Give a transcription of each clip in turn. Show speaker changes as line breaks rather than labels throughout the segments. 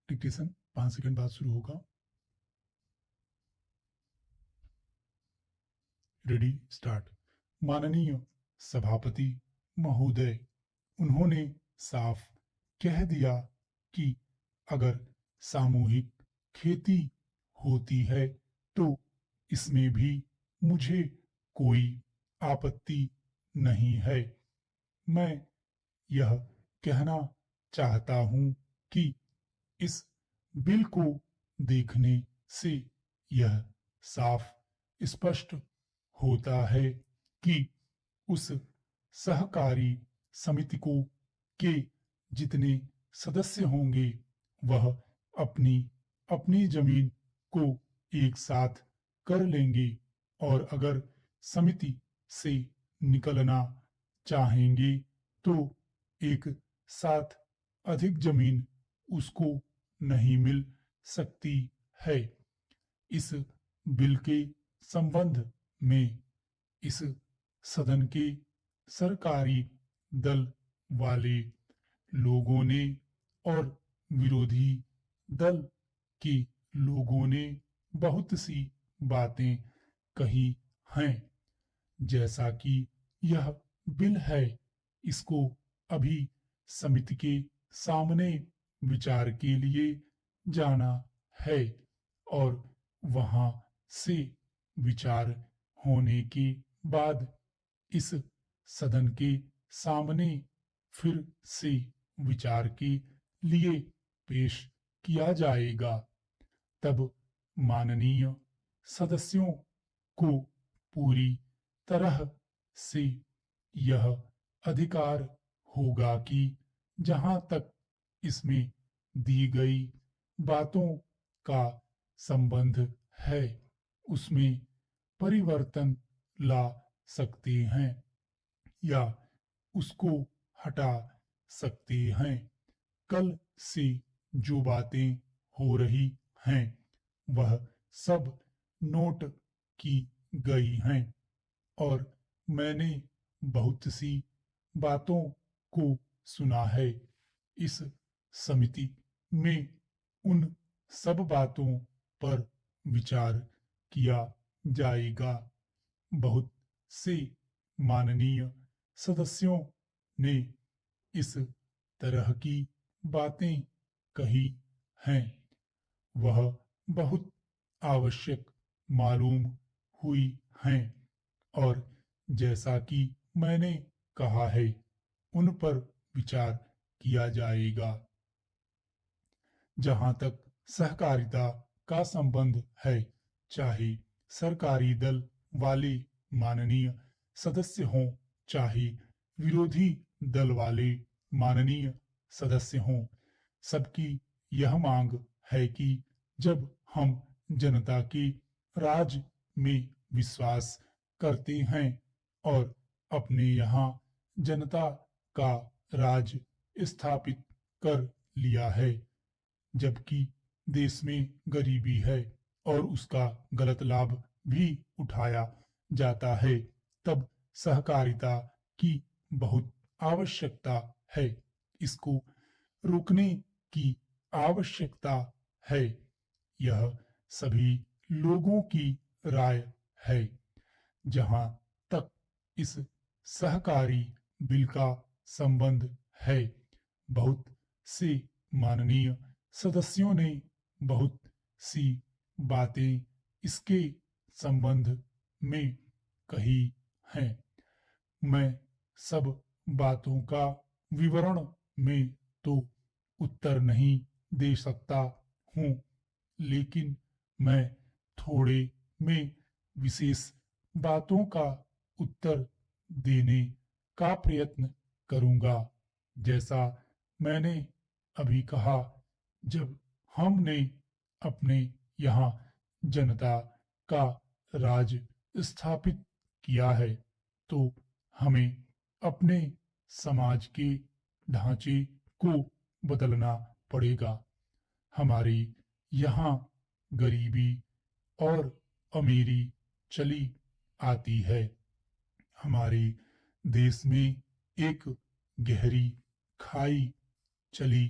Dictation 5 second बाद शुरू होगा। Ready start. माननीय सभापति महोदय, उन्होंने साफ कह दिया कि अगर सामूहिक खेती होती है तो इसमें भी मुझे कोई आपत्ति नहीं है। मैं यह कहना चाहता हूं कि इस बिल को देखने से यह साफ स्पष्ट होता है कि उस सहकारी समिति को के जितने सदस्य होंगे वह अपनी अपनी जमीन को एक साथ कर लेंगे और अगर समिति से निकलना चाहेंगे तो एक साथ अधिक जमीन उसको नहीं मिल सकती है। इस बिल के संबंध में इस सदन के सरकारी दल वाले लोगों ने और विरोधी दल के लोगों ने बहुत सी बातें कही हैं। जैसा कि यह बिल है, इसको अभी समिति के सामने विचार के लिए जाना है और वहां से विचार होने के बाद इस सदन के सामने फिर से विचार के लिए पेश किया जाएगा। तब माननीय सदस्यों को पूरी तरह से यह अधिकार होगा कि जहां तक इसमें दी गई बातों का संबंध है उसमें परिवर्तन ला सकते हैं या उसको हटा सकते हैं। कल से जो बातें हो रही हैं वह सब नोट की गई हैं और मैंने बहुत सी बातों को सुना है। इस समिति में उन सब बातों पर विचार किया जाएगा। बहुत से माननीय सदस्यों ने इस तरह की बातें कही हैं, वह बहुत आवश्यक मालूम हुई हैं और जैसा कि मैंने कहा है उन पर विचार किया जाएगा। जहां तक सहकारिता का संबंध है, चाहे सरकारी दल वाले माननीय सदस्य हों चाहे विरोधी दल वाले माननीय सदस्य हों, सबकी यह मांग है कि जब हम जनता के राज में विश्वास करते हैं और अपने यहाँ जनता का राज स्थापित कर लिया है, जबकि देश में गरीबी है और उसका गलत लाभ भी उठाया जाता है, तब सहकारिता की बहुत आवश्यकता है। इसको रोकने की आवश्यकता है। यह सभी लोगों की राय है। जहां तक इस सहकारी बिल का संबंध है, बहुत से माननीय सदस्यों ने बहुत सी बातें इसके संबंध में कही हैं। मैं सब बातों का विवरण में तो उत्तर नहीं दे सकता हूँ, लेकिन मैं थोड़े में विशेष बातों का उत्तर देने का प्रयत्न करूँगा। जैसा मैंने अभी कहा, जब हमने अपने यहाँ जनता का राज स्थापित किया है तो हमें अपने समाज के ढांचे को बदलना पड़ेगा। हमारे यहाँ गरीबी और अमीरी चली आती है। हमारे देश में एक गहरी खाई चली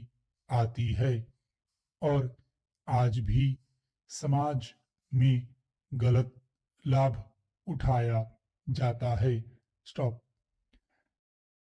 आती है। और आज भी समाज में गलत लाभ उठाया जाता है। स्टॉप।